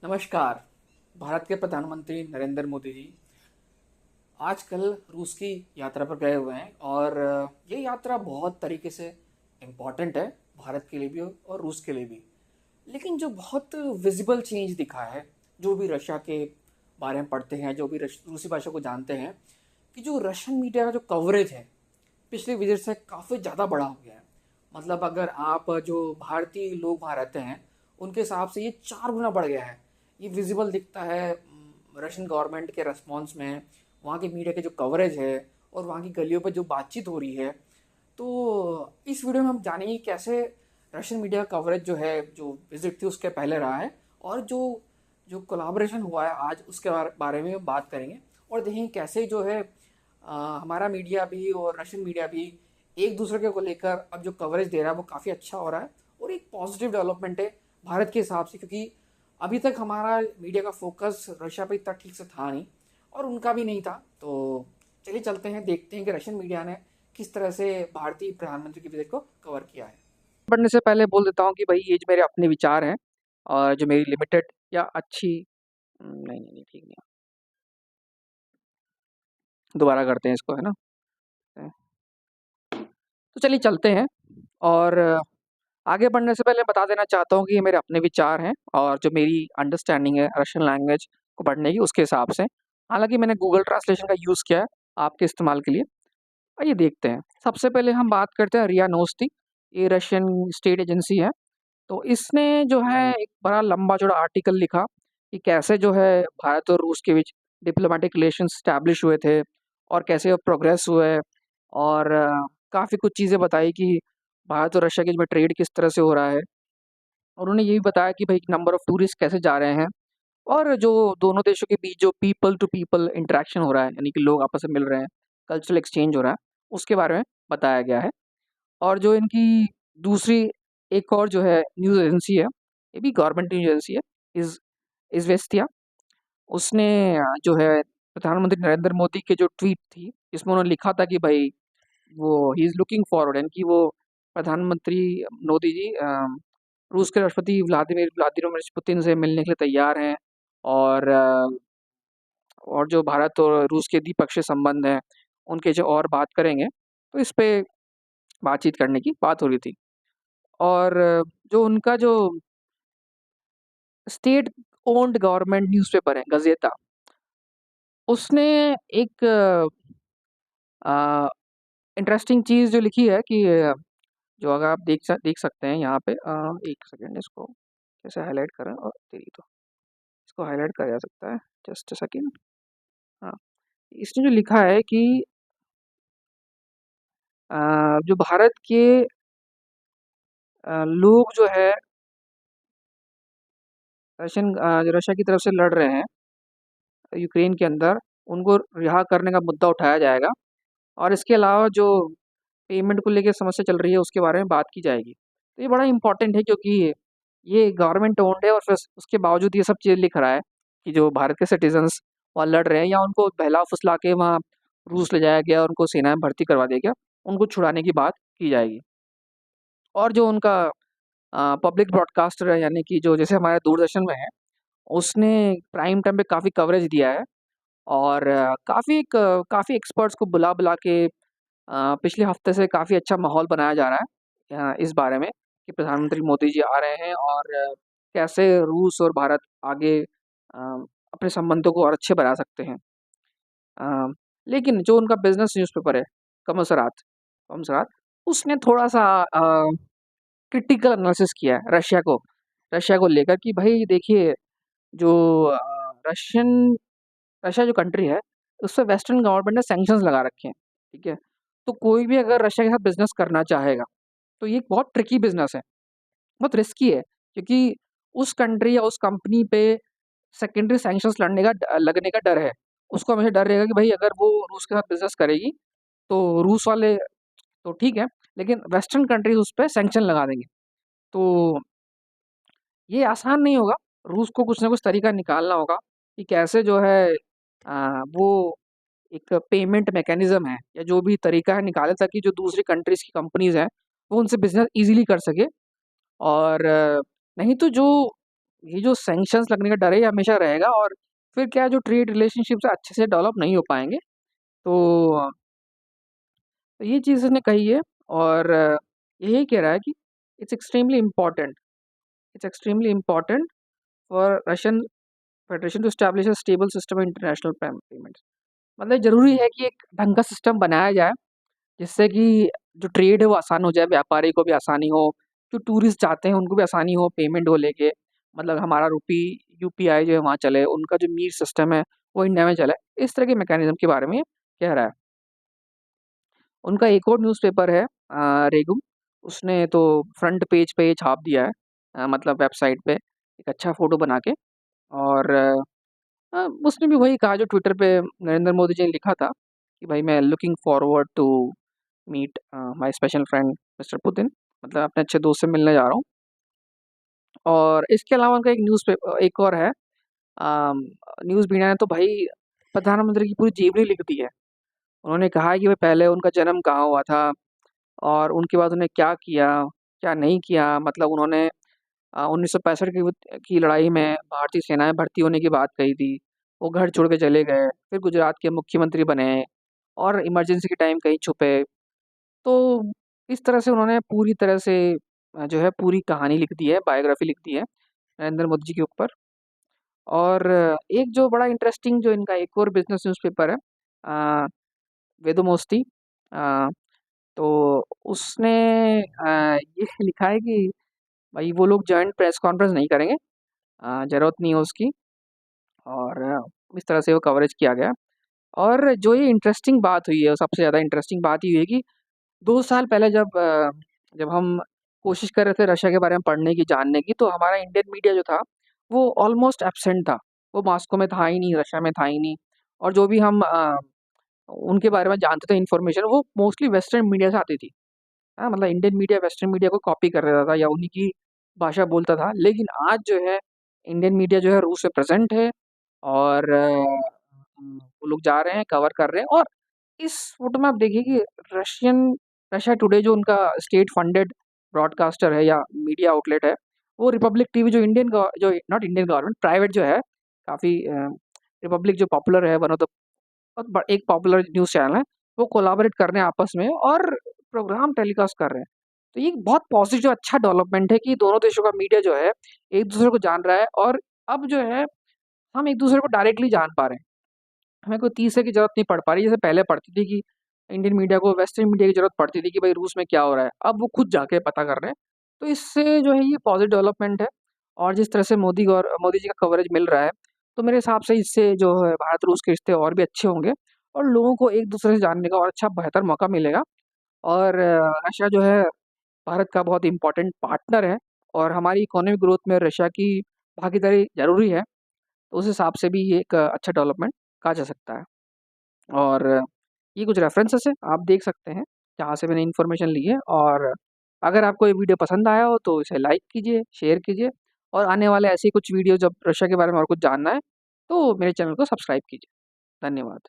नमस्कार। भारत के प्रधानमंत्री नरेंद्र मोदी जी आजकल रूस की यात्रा पर गए हुए हैं और ये यात्रा बहुत तरीके से इम्पॉर्टेंट है, भारत के लिए भी और रूस के लिए भी। लेकिन जो बहुत विजिबल चेंज दिखा है, जो भी रशिया के बारे में पढ़ते हैं, जो भी रूसी भाषा को जानते हैं, कि जो रशियन मीडिया का जो कवरेज है पिछले विजिट से काफ़ी ज़्यादा बड़ा हो गया है। मतलब अगर आप जो भारतीय लोग वहाँ रहते हैं उनके हिसाब से ये 4 गुना बढ़ गया है। ये विजिबल दिखता है रशियन गवर्नमेंट के रेस्पॉन्स में, वहाँ के मीडिया के जो कवरेज है और वहाँ की गलियों पर जो बातचीत हो रही है। तो इस वीडियो में हम जानेंगे कैसे रशियन मीडिया कवरेज जो है, जो विजिट थी उसके पहले रहा है, और जो जो कोलाब्रेशन हुआ है आज उसके बारे में बात करेंगे। और देखेंगे कैसे जो है हमारा मीडिया भी और रशियन मीडिया भी एक दूसरे के को लेकर अब जो कवरेज दे रहा है वो काफ़ी अच्छा हो रहा है और एक पॉजिटिव डेवलपमेंट है भारत के हिसाब से, क्योंकि अभी तक हमारा मीडिया का फोकस रशिया पे इतना ठीक से था नहीं और उनका भी नहीं था। तो चलिए चलते हैं, देखते हैं कि रशियन मीडिया ने किस तरह से भारतीय प्रधानमंत्री की विजिट को कवर किया है। पढ़ने से पहले बोल देता हूँ कि भाई ये जो मेरे अपने विचार हैं और जो मेरी लिमिटेड या अच्छी नहीं नहीं नहीं ठीक नहीं, दोबारा करते हैं इसको, है ना। तो चलिए चलते हैं। और आगे बढ़ने से पहले बता देना चाहता हूँ कि ये मेरे अपने विचार हैं और जो मेरी अंडरस्टैंडिंग है रशियन लैंग्वेज को पढ़ने की उसके हिसाब से। हालांकि मैंने गूगल ट्रांसलेशन का यूज़ किया है आपके इस्तेमाल के लिए। आइए देखते हैं। सबसे पहले हम बात करते हैं रिया नोस्ती। ये रशियन स्टेट एजेंसी है। तो इसने जो है एक बड़ा लंबा चौड़ा आर्टिकल लिखा कि कैसे जो है भारत और रूस के बीच डिप्लोमेटिक रिलेशन स्टैब्लिश हुए थे और कैसे वो प्रोग्रेस हुए। और काफ़ी कुछ चीज़ें बताई कि भारत और रशिया के बीच में ट्रेड किस तरह से हो रहा है। और उन्होंने ये भी बताया कि भाई नंबर ऑफ टूरिस्ट कैसे जा रहे हैं और जो दोनों देशों के बीच जो पीपल टू पीपल इंटरेक्शन हो रहा है, यानी कि लोग आपस में मिल रहे हैं, कल्चरल एक्सचेंज हो रहा है, उसके बारे में बताया गया है। और जो इनकी दूसरी एक और जो है न्यूज़ एजेंसी है, ये भी गवर्नमेंट न्यूज़ एजेंसी है, इज़ इज़वेस्तिया। उसने जो है प्रधानमंत्री नरेंद्र मोदी के जो ट्वीट थी, जिसमें उन्होंने लिखा था कि भाई वो ही इज़ लुकिंग फॉरवर्ड, यानी कि वो प्रधानमंत्री मोदी जी रूस के राष्ट्रपति व्लादिमीर व्लादिमीर पुतिन से मिलने के लिए तैयार हैं। और और जो भारत और रूस के द्विपक्षीय संबंध हैं, उनके जो और बात करेंगे। तो इस पे बातचीत करने की बात हो रही थी। और जो उनका जो स्टेट ओन्ड गवर्नमेंट न्यूज़पेपर है गज़ेता, उसने एक इंटरेस्टिंग चीज़ जो लिखी है कि जो अगर आप देख सकते हैं यहाँ पे, एक सेकंड इसको कैसे हाइलाइट करें, और तेरी तो इसको हाइलाइट करा जा सकता है, जस्ट अ सेकंड। हाँ, इसने जो लिखा है कि जो भारत के लोग जो है जो रशिया की तरफ से लड़ रहे हैं यूक्रेन के अंदर, उनको रिहा करने का मुद्दा उठाया जाएगा। और इसके अलावा जो पेमेंट को लेके समस्या चल रही है उसके बारे में बात की जाएगी। तो ये बड़ा इम्पोर्टेंट है, क्योंकि ये गवर्नमेंट ओन्ड है और फिर उसके बावजूद ये सब चीज़ें लिख रहा है कि जो भारत के सिटीजन्स वहाँ लड़ रहे हैं या उनको बहला-फुसला के वहाँ रूस ले जाया गया, उनको सेना में भर्ती करवा दिया गया, उनको छुड़ाने की बात की जाएगी। और जो उनका पब्लिक ब्रॉडकास्टर है, यानी कि जो जैसे हमारे दूरदर्शन में है, उसने प्राइम टाइम पे काफ़ी कवरेज दिया है। और काफ़ी एक्सपर्ट्स को बुला-बुला के पिछले हफ्ते से काफ़ी अच्छा माहौल बनाया जा रहा है इस बारे में कि प्रधानमंत्री मोदी जी आ रहे हैं और कैसे रूस और भारत आगे अपने संबंधों को और अच्छे बना सकते हैं। अ, लेकिन जो उनका बिज़नेस न्यूज़पेपर है, कमसरात कमसरात, उसने थोड़ा-सा क्रिटिकल एनालिसिस किया है रशिया को लेकर कि भई देखिए, जो रशियन रशिया जो कंट्री है, उस पे वेस्टर्न गवर्नमेंट ने सैंक्शंस लगा रखे हैं, ठीक है? तो कोई भी अगर रशिया के साथ बिज़नेस करना चाहेगा, तो ये एक बहुत ट्रिकी बिज़नेस है, बहुत रिस्की है, क्योंकि उस कंट्री या उस कंपनी पे सेकेंडरी सैंक्शंस लगने का डर है। उसको हमेशा डर रहेगा कि भई अगर वो रूस के साथ बिज़नेस करेगी, तो रूस वाले तो ठीक है, लेकिन वेस्टर्न कंट्रीज़ उस पे सैंक्शन लगा देंगे। तो ये आसान नहीं होगा, रूस को कुछ ना कुछ तरीका निकालना होगा कि कैसे जो है वो एक पेमेंट मैकेनिज़्म है या जो भी तरीका है निकाले, ताकि जो दूसरी कंट्रीज़ की कंपनीज़ हैं, वो उनसे बिज़नेस ईज़िली कर सके। और नहीं तो जो ये जो सैंक्शंस लगने का डर है ये हमेशा रहेगा और फिर क्या है जो ट्रेड रिलेशनशिप्स है अच्छे से डेवलप नहीं हो पाएँगे। तो ये चीज़ उसने कही है और यही कह रहा है कि it's extremely important it's extremely important for Russian Federation to establish a stable system of international payments. मतलब ज़रूरी है कि एक ढंग का सिस्टम बनाया जाए जिससे कि जो ट्रेड है वो आसान हो जाए, व्यापारी को भी आसानी हो, जो टूरिस्ट जाते हैं उनको भी आसानी हो पेमेंट को लेके। मतलब हमारा यूपीआई जो है वहाँ चले, उनका जो मीर सिस्टम है वो इंडिया में चले। इस तरह के मैकेनिज़्म के बारे में ये कह रहा है। उनका एक और न्यूज़पेपर है रेगुम, उसने तो फ्रंट पेज पे ये छाप दिया है मतलब वेबसाइट पे एक अच्छा फ़ोटो बना के और उसने भी वही कहा जो ट्विटर पे नरेंद्र मोदी जी ने लिखा था कि भाई मैं looking forward to meet my special friend mister Putin, मतलब अपने अच्छे दोस्त से मिलने जा रहा हूँ। और इसके अलावा उनका एक और है न्यूज़ मीडिया ने तो भाई प्रधानमंत्री की पूरी जीवनी लिख दी है। उन्होंने कहा है कि भाई पहले उनका जन्म कहाँ हुआ था और उनके बाद उन्होंने क्या किया, क्या नहीं किया। मतलब उन्होंने 1965 की लड़ाई में भारतीय सेना में भर्ती होने की बात कही थी। वो घर छोड़ के चले गए, फिर गुजरात के मुख्यमंत्री बने और इमरजेंसी के टाइम कहीं छुपे। तो इस तरह से उन्होंने पूरी तरह से जो है पूरी कहानी लिख दी है, बायोग्राफी लिख दी है नरेंद्र मोदी जी के ऊपर। और एक जो बड़ा इंटरेस्टिंग जो इनका एक और बिज़नेस न्यूज़पेपर है अ, वेदोमोस्ती अ, तो उसने ये लिखा है कि भाई वो लोग जॉइंट प्रेस कॉन्फ्रेंस नहीं करेंगे, ज़रूरत नहीं है उसकी और इस तरह से वो कवरेज किया गया। और जो ये इंटरेस्टिंग बात हुई है, सबसे ज़्यादा इंटरेस्टिंग बात ये हुई है कि 2 साल पहले जब हम कोशिश कर रहे थे रशिया के बारे में पढ़ने की, जानने की, तो हमारा इंडियन मीडिया जो था, वो ऑलमोस्ट एब्सेंट था। वो मॉस्को में था ही नहीं, रशिया में था ही नहीं और जो भी हम उनके बारे में जानते थे इन्फॉर्मेशन, वो मोस्टली वेस्टर्न मीडिया से आती थी। हाँ, मतलब इंडियन मीडिया वेस्टर्न मीडिया को कॉपी कर रहा था या उन्हीं की भाषा बोलता था। लेकिन आज जो है इंडियन मीडिया जो है रूस में प्रेज़ेंट है और वो लोग जा रहे हैं, कवर कर रहे हैं और इस फ़ोटो में आप देखिए कि रशियन रशिया टुडे जो उनका स्टेट फंडेड ब्रॉडकास्टर है या मीडिया आउटलेट है, वो रिपब्लिक टीवी जो नॉट इंडियन गवर्नमेंट प्राइवेट जो है, काफ़ी रिपब्लिक जो पॉपुलर है, वन ऑफ द बहुत ब एक पॉपुलर न्यूज़ चैनल है, वो कोलैबोरेट कर रहे हैं आपस में और प्रोग्राम टेलीकास्ट कर रहे हैं। तो ये एक बहुत पॉज़िटिव अच्छा डेवलपमेंट है कि दोनों देशों का मीडिया जो है, एक-दूसरे को जान रहा है और अब जो है, हम एक-दूसरे को डायरेक्टली जान पा रहे हैं। हमें कोई तीसरे की ज़रूरत नहीं पड़ पा रही, जैसे पहले पड़ती थी कि इंडियन मीडिया को वेस्टर्न मीडिया की ज़रूरत पड़ती थी कि भाई रूस में क्या हो रहा है। अब वो खुद जाके पता कर रहे हैं। तो इससे जो है ये पॉज़िटिव डेवलपमेंट है और जिस तरह से मोदी जी का कवरेज मिल रहा है, तो मेरे हिसाब से इससे जो है भारत-रूस के रिश्ते और भी अच्छे होंगे और लोगों को एक-दूसरे से जानने का और अच्छा बेहतर मौका मिलेगा और रशिया जो है भारत का बहुत इम्पोर्टेंट पार्टनर है और हमारी इकोनॉमिक ग्रोथ में रशिया की भागीदारी ज़रूरी है। तो उस हिसाब से भी ये एक अच्छा डेवलपमेंट कहा जा सकता है। और ये कुछ रेफ़रेंसेस हैं, आप देख सकते हैं, जहाँ से मैंने इन्फॉर्मेशन ली है और अगर आपको ये वीडियो पसंद आया हो तो इसे लाइक कीजिए, शेयर कीजिए और आने वाले ऐसे ही कुछ वीडियो जब रशिया के बारे में और कुछ जानना है, तो मेरे चैनल को सब्सक्राइब कीजिए। धन्यवाद।